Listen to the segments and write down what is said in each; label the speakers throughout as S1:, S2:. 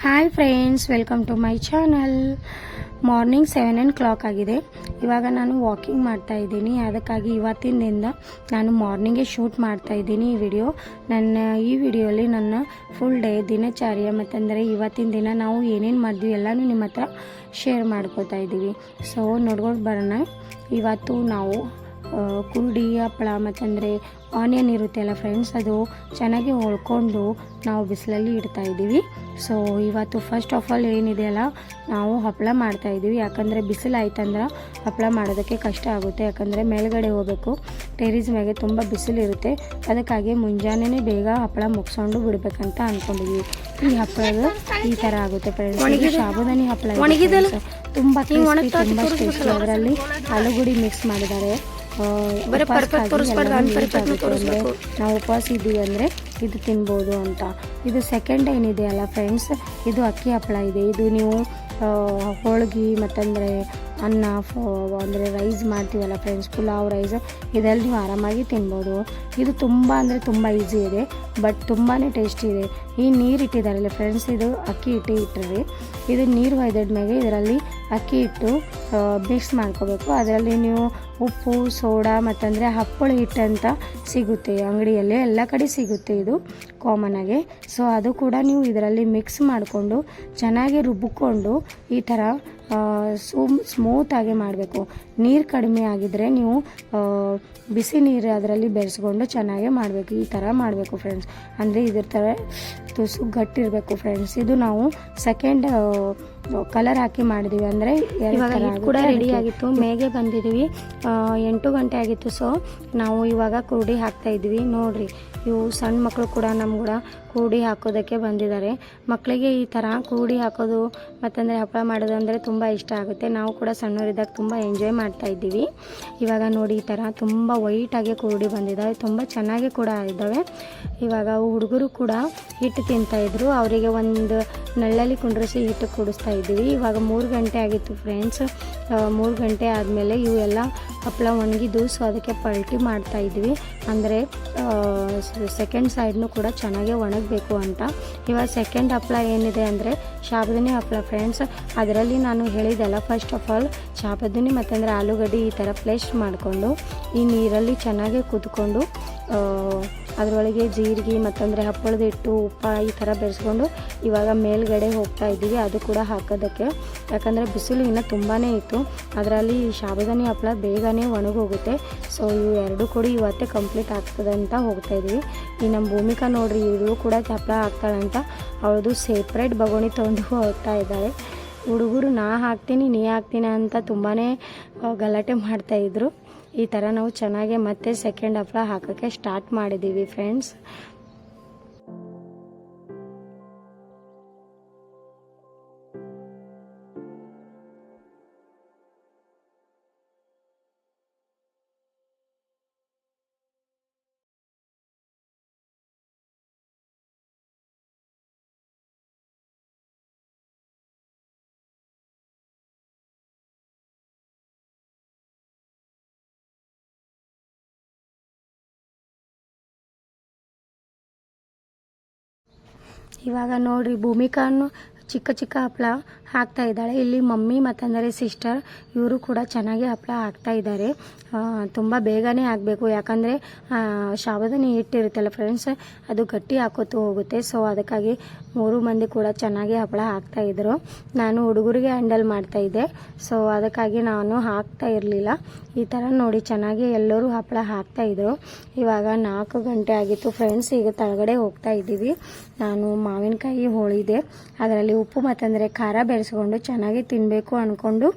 S1: Hi friends, welcome to my channel. Morning 7 ಆಗಿದೆ. ಇವಾಗ ನಾನು ವಾಕಿಂಗ್ ಮಾಡ್ತಾ ಇದ್ದೀನಿ. ಅದಕ್ಕಾಗಿ ಇವತ್ತಿನಿಂದ ನಾನು ಮಾರ್ನಿಂಗೇ ಶೂಟ್ ಮಾಡ್ತಾ ಇದ್ದೀನಿ ಈ ವಿಡಿಯೋ. ಈ ವಿಡಿಯೋಲಿ ನನ್ನ ಫುಲ್ ಡೇ ದಿನಚರ್ಯ ಮತ್ತಂದರೆ ಇವತ್ತಿನ ದಿನ ನಾವು ಏನೇನು ಮಾಡಿದ್ವಿ ಎಲ್ಲನೂ ನಿಮ್ಮ ಹತ್ರ ಶೇರ್ ಮಾಡ್ಕೋತಾ ಇದ್ದೀವಿ. ಸೊ ನೋಡ್ಕೊಂಡು ಬರೋಣ. ಇವತ್ತು ನಾವು ಕುರುಡಿ ಹಪ್ಪಳ ಮತ್ತಂದರೆ ಆನಿಯನ್ ಇರುತ್ತೆ ಅಲ್ಲ ಫ್ರೆಂಡ್ಸ್, ಅದು ಚೆನ್ನಾಗಿ ಹೊಳ್ಕೊಂಡು ನಾವು ಬಿಸಿಲಲ್ಲಿ ಇಡ್ತಾ ಇದ್ದೀವಿ. ಸೊ ಇವತ್ತು ಫಸ್ಟ್ ಆಫ್ ಆಲ್ ಏನಿದೆಯಲ್ಲ, ನಾವು ಹಪ್ಪಳ ಮಾಡ್ತಾ ಇದ್ದೀವಿ. ಯಾಕಂದರೆ ಬಿಸಿಲು ಆಯ್ತಂದ್ರೆ ಹಪ್ಪಳ ಮಾಡೋದಕ್ಕೆ ಕಷ್ಟ ಆಗುತ್ತೆ. ಯಾಕಂದರೆ ಮೇಲ್ಗಡೆ ಹೋಗಬೇಕು, ಟೆರೀಸ್ ಮೇಲೆ ತುಂಬ ಬಿಸಿಲು ಇರುತ್ತೆ. ಅದಕ್ಕಾಗಿ ಮುಂಜಾನೆ ಬೇಗ ಹಪ್ಪಳ ಮುಗಿಸ್ಕೊಂಡು ಬಿಡಬೇಕಂತ ಅಂದ್ಕೊಂಡಿದ್ವಿ. ಈ ಹಪ್ಪಳದ ಈ ಥರ ಆಗುತ್ತೆ ಫ್ರೆಂಡ್ಸ್. ಸಾಬುದಾನಿ ಹಪ್ಪಳ ತುಂಬ ಟೇಸ್ಟಿ. ಅದರಲ್ಲಿ ಆಲೂಗಡ್ಡೆ ಮಿಕ್ಸ್ ಮಾಡಿದ್ದಾರೆ. ನಾವು ಉಪವಾಸ ಇದ್ದೀವಿ ಅಂದರೆ ಇದು ತಿನ್ಬೋದು ಅಂತ. ಇದು ಸೆಕೆಂಡ್ ಏನಿದೆಯಲ್ಲ ಫ್ರೆಂಡ್ಸ್, ಇದು ಅಕ್ಕಿ ಹಪ್ಪಳ ಇದೆ. ಇದು ನೀವು ಹೋಳ್ಗೆ ಮತ್ತಂದರೆ ಅನ್ನ ಅಂದರೆ ರೈಸ್ ಮಾಡ್ತೀವಲ್ಲ ಫ್ರೆಂಡ್ಸ್, ಪುಲಾವ್ ರೈಸ್, ಇದರಲ್ಲಿ ನೀವು ಆರಾಮಾಗಿ ತಿನ್ಬೋದು. ಇದು ತುಂಬ ಅಂದರೆ ತುಂಬ ಈಸಿ ಇದೆ, ಬಟ್ ತುಂಬಾ ಟೇಸ್ಟಿ ಇದೆ. ಈ ನೀರು ಇಟ್ಟಿದ್ದಾರಲ್ಲ ಫ್ರೆಂಡ್ಸ್, ಇದು ಅಕ್ಕಿ ಹಿಟ್ಟು ಇಟ್ಟರೆ ಇದು ನೀರು ಒಯ್ದಿದ್ಮೇಲೆ ಇದರಲ್ಲಿ ಅಕ್ಕಿ ಹಿಟ್ಟು ಮಿಕ್ಸ್ ಮಾಡ್ಕೋಬೇಕು. ಅದರಲ್ಲಿ ನೀವು ಉಪ್ಪು, ಸೋಡಾ ಮತ್ತಂದರೆ ಹಪ್ಪಳ ಹಿಟ್ಟು ಅಂತ ಸಿಗುತ್ತೆ ಅಂಗಡಿಯಲ್ಲಿ, ಎಲ್ಲ ಕಡೆ ಸಿಗುತ್ತೆ ಇದು ಕಾಮನ್ ಆಗಿ. ಸೊ ಅದು ಕೂಡ ನೀವು ಇದರಲ್ಲಿ ಮಿಕ್ಸ್ ಮಾಡಿಕೊಂಡು ಚೆನ್ನಾಗಿ ರುಬ್ಬಿಕೊಂಡು ಈ ಥರ ಸ್ಮೂತಾಗಿ ಮಾಡಬೇಕು. ನೀರು ಕಡಿಮೆ ಆಗಿದ್ದರೆ ನೀವು ಬಿಸಿ ನೀರು ಅದರಲ್ಲಿ ಬೆರೆಸ್ಕೊಂಡು ಚೆನ್ನಾಗೇ ಮಾಡಬೇಕು. ಈ ಥರ ಮಾಡಬೇಕು ಫ್ರೆಂಡ್ಸ್. ಅಂದರೆ ಇದ್ರ ಥರ ತುಸು ಗಟ್ಟಿರಬೇಕು ಫ್ರೆಂಡ್ಸ್. ಇದು ನಾವು ಸೆಕೆಂಡ್ ಕಲರ್ ಹಾಕಿ ಮಾಡಿದ್ದೀವಿ. ಅಂದರೆ ಕೂಡ ರೆಡಿ ಆಗಿತ್ತು. ಮೇಗೆ ಬಂದಿದ್ದೀವಿ, 8 ಗಂಟೆ ಆಗಿತ್ತು. ಸೊ ನಾವು ಇವಾಗ ಕುರುಡಿ ಹಾಕ್ತಾ ಇದ್ವಿ. ನೋಡ್ರಿ, ಇವು ಸಣ್ಣ ಮಕ್ಕಳು ಕೂಡ ನಮ್ಮ ಕೂಡ ಕೂಡಿ ಹಾಕೋದಕ್ಕೆ ಬಂದಿದ್ದಾರೆ. ಮಕ್ಕಳಿಗೆ ಈ ಥರ ಕೂಡಿ ಹಾಕೋದು ಮತ್ತಂದರೆ ಹಪ್ಪಳ ಮಾಡೋದು ಅಂದರೆ ತುಂಬ ಇಷ್ಟ ಆಗುತ್ತೆ. ನಾವು ಕೂಡ ಸಣ್ಣವರಿದ್ದಾಗ ತುಂಬ ಎಂಜಾಯ್ ಮಾಡ್ತಾ ಇದ್ದೀವಿ. ಇವಾಗ ನೋಡಿ, ಈ ಥರ ತುಂಬ ವೈಟಾಗಿ ಕೂಡಿ ಬಂದಿದ್ದಾವೆ, ತುಂಬ ಚೆನ್ನಾಗಿ ಕೂಡ ಇದ್ದಾವೆ. ಇವಾಗ ಹುಡುಗರು ಕೂಡ ಹಿಟ್ಟು ತಿಂತಾಯಿದ್ರು. ಅವರಿಗೆ ಒಂದು ನೆಳ್ಳಲ್ಲಿ ಕುಂಡ್ರಿಸಿ ಹಿಟ್ಟು ಕುಡಿಸ್ತಾ ಇದ್ದೀವಿ. ಇವಾಗ 3 ಗಂಟೆ ಆಗಿತ್ತು ಫ್ರೆಂಡ್ಸ್. 3 ಗಂಟೆ ಆದಮೇಲೆ ಇವು ಎಲ್ಲ ಹಪ್ಪಳ ಒಣಗಿದ್ದು, ಸೊ ಅದಕ್ಕೆ ಪಲ್ಟಿ ಮಾಡ್ತಾ ಇದ್ವಿ. ಅಂದರೆ ಸೆಕೆಂಡ್ ಸೈಡ್ನು ಕೂಡ ಚೆನ್ನಾಗಿ ಒಣಗಬೇಕು ಅಂತ. ಇವಾಗ ಸೆಕೆಂಡ್ ಹಪ್ಪಳ ಏನಿದೆ ಅಂದರೆ ಸಾಬುದಾನಿ ಹಪ್ಪಳ ಫ್ರೆಂಡ್ಸ್. ಅದರಲ್ಲಿ ನಾನು ಹೇಳಿದೆಲ್ಲ, ಫಸ್ಟ್ ಆಫ್ ಆಲ್ ಸಾಬುದಾನಿ ಮತ್ತಂದರೆ ಆಲೂಗಡ್ಡೆ ಈ ಥರ ಫ್ಲೆಶ್ ಮಾಡಿಕೊಂಡು ಈ ನೀರಲ್ಲಿ ಚೆನ್ನಾಗಿ ಕುದ್ಕೊಂಡು ಅದರೊಳಗೆ ಜೀರಿಗೆ ಮತ್ತಂದರೆ ಹಪ್ಪಳದ ಹಿಟ್ಟು, ಉಪ್ಪ ಈ ಥರ ಬೆರೆಸ್ಕೊಂಡು ಇವಾಗ ಮೇಲ್ಗಡೆ ಹೋಗ್ತಾ ಇದ್ದೀವಿ ಅದು ಕೂಡ ಹಾಕೋದಕ್ಕೆ. ಯಾಕಂದರೆ ಬಿಸಿಲು ಇನ್ನೂ ತುಂಬಾ ಇತ್ತು. ಅದರಲ್ಲಿ ಸಾಬುದಾನಿ ಹಪ್ಪಳ ಬೇಗನೆ ಒಣಗೋಗುತ್ತೆ. ಸೊ ಇವು ಎರಡು ಕೂಡ ಇವತ್ತೇ ಕಂಪ್ಲೀಟ್ ಆಗ್ತದೆ ಅಂತ ಹೋಗ್ತಾ ಇದ್ದೀವಿ. ಈ ನಮ್ಮ ಭೂಮಿಕಾ ನೋಡ್ರಿ, ಇವಳು ಕೂಡ ಹಪ್ಪಳ ಹಾಕ್ತಾಳಂತ ಅವಳದು ಸೆಪ್ರೇಟ್ ಬಗೋಣಿ ತೊಗೊಂಡು ಹೋಗ್ತಾ ಇದ್ದಾಳೆ. ಹುಡುಗರು ನಾ ಹಾಕ್ತೀನಿ ನೀ ಹಾಕ್ತೀನಿ ಅಂತ ತುಂಬಾ ಗಲಾಟೆ ಮಾಡ್ತಾಯಿದ್ರು. ಈ ಥರ ನಾವು ಚೆನ್ನಾಗಿ ಮತ್ತೆ ಸೆಕೆಂಡ್ ಹಪ್ಪಳ ಹಾಕೋಕ್ಕೆ ಸ್ಟಾರ್ಟ್ ಮಾಡಿದ್ದೀವಿ ಫ್ರೆಂಡ್ಸ್. ಇವಾಗ ನೋಡ್ರಿ, ಭೂಮಿಕಾನು ಚಿಕ್ಕ ಚಿಕ್ಕ ಹಪ್ಪಳ ಹಾಕ್ತಾ ಇದ್ದಾಳೆ. ಇಲ್ಲಿ ಮಮ್ಮಿ ಮತ್ತಂದರೆ ಸಿಸ್ಟರ್ ಇವರು ಕೂಡ ಚೆನ್ನಾಗಿ ಹಪ್ಪಳ ಹಾಕ್ತಾ ಇದ್ದಾರೆ. ತುಂಬ ಬೇಗನೆ ಆಗಬೇಕು, ಯಾಕಂದರೆ ಸಾಬುದಾನಿ ಹಿಟ್ಟಿರುತ್ತಲ್ಲ ಫ್ರೆಂಡ್ಸ್, ಅದು ಗಟ್ಟಿ ಹಾಕೋತು ಹೋಗುತ್ತೆ. ಸೊ ಅದಕ್ಕಾಗಿ 3 ಮಂದಿ ಕೂಡ ಚೆನ್ನಾಗಿ ಹಪ್ಪಳ ಹಾಕ್ತಾಯಿದ್ರು. ನಾನು ಹುಡುಗರಿಗೆ ಹ್ಯಾಂಡಲ್ ಮಾಡ್ತಾಯಿದ್ದೆ, ಸೊ ಅದಕ್ಕಾಗಿ ನಾನು ಹಾಕ್ತಾ ಇರಲಿಲ್ಲ. ಈ ಥರ ನೋಡಿ ಚೆನ್ನಾಗಿ ಎಲ್ಲರೂ ಹಪ್ಪಳ ಹಾಕ್ತಾಯಿದ್ರು. ಇವಾಗ 4 ಗಂಟೆ ಆಗಿತ್ತು ಫ್ರೆಂಡ್ಸ್. ಈಗ ಕೆಳಗಡೆ ಹೋಗ್ತಾ ಇದ್ದೀವಿ. ನಾನು ಮಾವಿನಕಾಯಿ ಹೋಳಿದೆ, ಅದರಲ್ಲಿ ಉಪ್ಪು ಮತ್ತಂದರೆ ಖಾರ ಬೆರೆಸ್ಕೊಂಡು ಚೆನ್ನಾಗಿ ತಿನ್ನಬೇಕು ಅಂದ್ಕೊಂಡು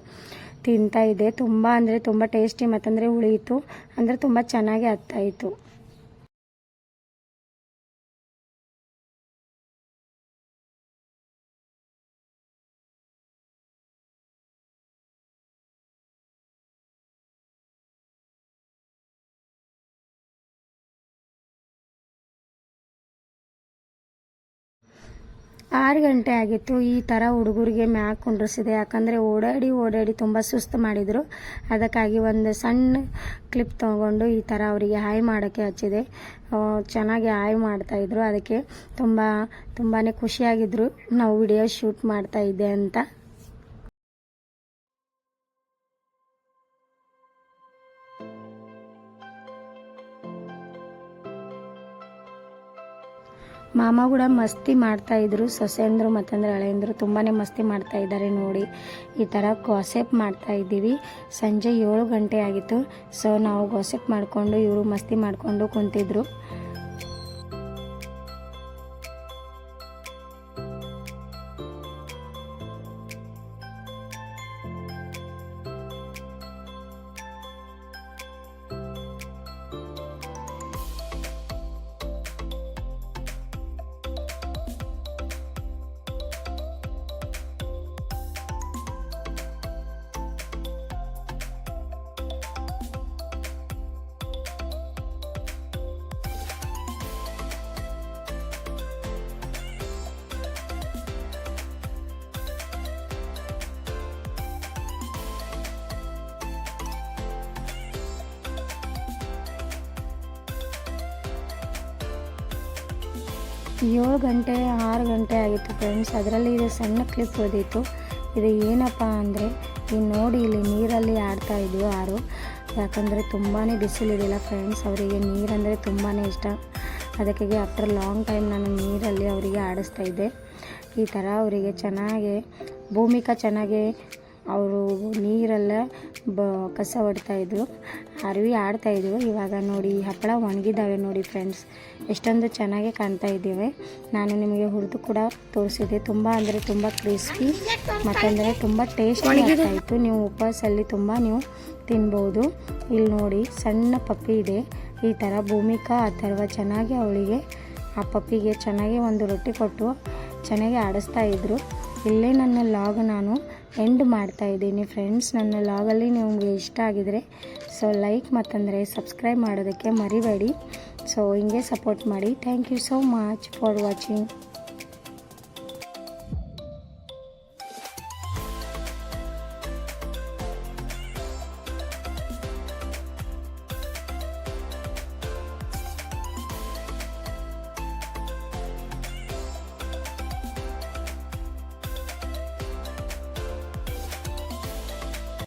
S1: ತಿಂತಾ ಇದ್ದೆ. ತುಂಬ ಅಂದರೆ ತುಂಬ ಟೇಸ್ಟಿ ಮತ್ತಂದರೆ ಉಳಿಯಿತು, ಅಂದರೆ ತುಂಬ ಚೆನ್ನಾಗಿ ಆಗ್ತಾಯಿತ್ತು. 6 ಗಂಟೆ ಆಗಿತ್ತು. ಈ ಥರ ಹುಡುಗರಿಗೆ ಮ್ಯಾಗ ಕುಂಡ್ರಿಸಿದೆ, ಯಾಕಂದರೆ ಓಡಾಡಿ ತುಂಬ ಸುಸ್ತು ಮಾಡಿದರು. ಅದಕ್ಕಾಗಿ ಒಂದು ಸಣ್ಣ ಕ್ಲಿಪ್ ತೊಗೊಂಡು ಈ ಥರ ಅವರಿಗೆ ಹಾಯ್ ಮಾಡೋಕ್ಕೆ ಹಚ್ಚಿದೆ. ಚೆನ್ನಾಗಿ ಹಾಯ್ ಮಾಡ್ತಾಯಿದ್ರು. ಅದಕ್ಕೆ ತುಂಬಾ ಖುಷಿಯಾಗಿದ್ದರು ನಾವು ವಿಡಿಯೋ ಶೂಟ್ ಮಾಡ್ತಾಯಿದ್ದೆ ಅಂತ. ಮಾಮ ಕೂಡ ಮಸ್ತಿ ಮಾಡ್ತಾಯಿದ್ರು. ಸೊಸೆಂದರು ಮತ್ತಂದ್ರೆ ಹಳೆಯಂದರು ತುಂಬಾ ಮಸ್ತಿ ಮಾಡ್ತಾಯಿದ್ದಾರೆ ನೋಡಿ. ಈ ಥರ ಗಾಸಿಪ್ ಮಾಡ್ತಾಯಿದ್ದೀವಿ. ಸಂಜೆ 7 ಗಂಟೆ ಆಗಿತ್ತು. ಸೊ ನಾವು ಗಾಸಿಪ್ ಮಾಡಿಕೊಂಡು ಇವರು ಮಸ್ತಿ ಮಾಡಿಕೊಂಡು ಕುಂತಿದ್ರು. ಏಳು ಗಂಟೆ 6 ಗಂಟೆ ಆಗಿತ್ತು ಫ್ರೆಂಡ್ಸ್. ಅದರಲ್ಲಿ ಇದು ಸಣ್ಣ ಕ್ಲಿಪ್ ಓದಿತ್ತು. ಇದು ಏನಪ್ಪ ಅಂದರೆ ಈಗ ನೋಡಿ, ಇಲ್ಲಿ ನೀರಲ್ಲಿ ಆಡ್ತಾ ಇದ್ವು ಯಾರು. ಯಾಕಂದರೆ ತುಂಬಾ ಬಿಸಿಲಿದಿಲ್ಲ ಫ್ರೆಂಡ್ಸ್. ಅವರಿಗೆ ನೀರಂದರೆ ತುಂಬಾ ಇಷ್ಟ. ಅದಕ್ಕಾಗಿ ಆಫ್ಟರ್ ಲಾಂಗ್ ಟೈಮ್ ನಾನು ನೀರಲ್ಲಿ ಅವರಿಗೆ ಆಡಿಸ್ತಾ ಇದ್ದೆ. ಈ ಥರ ಅವರಿಗೆ ಚೆನ್ನಾಗಿ ಭೂಮಿಕಾ ಚೆನ್ನಾಗಿ ಅವರು ನೀರೆಲ್ಲ ಕಸ ಹೊಡ್ತಾಯಿದ್ರು, ಅರಿವಿ ಆಡ್ತಾಯಿದ್ರು. ಇವಾಗ ನೋಡಿ ಹಪ್ಪಳ ಒಣಗಿದ್ದಾವೆ ನೋಡಿ ಫ್ರೆಂಡ್ಸ್, ಎಷ್ಟೊಂದು ಚೆನ್ನಾಗಿ ಕಾಣ್ತಾ ಇದ್ದೇವೆ. ನಾನು ನಿಮಗೆ ಹುರಿದು ಕೂಡ ತೋರಿಸಿದೆ. ತುಂಬ ಅಂದರೆ ತುಂಬ ಕ್ರಿಸ್ಪಿ ಮತ್ತಂದರೆ ತುಂಬ ಟೇಸ್ಟ್ ಆಗ್ತಾಯಿತ್ತು. ನೀವು ಉಪವಾಸಲ್ಲಿ ತುಂಬ ನೀವು ತಿನ್ಬೋದು. ಇಲ್ಲಿ ನೋಡಿ ಸಣ್ಣ ಪಪ್ಪಿ ಇದೆ. ಈ ಥರ ಭೂಮಿಕಾ ಅಥರ್ವ ಚೆನ್ನಾಗಿ ಅವಳಿಗೆ ಆ ಪಪ್ಪಿಗೆ ಚೆನ್ನಾಗಿ ಒಂದು ರೊಟ್ಟಿ ಕೊಟ್ಟು ಚೆನ್ನಾಗಿ ಆಡಿಸ್ತಾ ಇದ್ದರು. ಇಲ್ಲೇ ನನ್ನ ಲಾಗ್ ನಾನು ಎಂಡ್ ಮಾಡ್ತಾ ಇದ್ದೀನಿ ಫ್ರೆಂಡ್ಸ್. ನನ್ನ ಲಾಗಲ್ಲಿ ನಿಮಗೆ ಇಷ್ಟ ಆಗಿದರೆ ಸೊ ಲೈಕ್ ಮತ್ತಂದರೆ ಸಬ್ಸ್ಕ್ರೈಬ್ ಮಾಡೋದಕ್ಕೆ ಮರಿಬೇಡಿ. ಸೊ ಹಿಂಗೆ ಸಪೋರ್ಟ್ ಮಾಡಿ. Thank you so much for watching.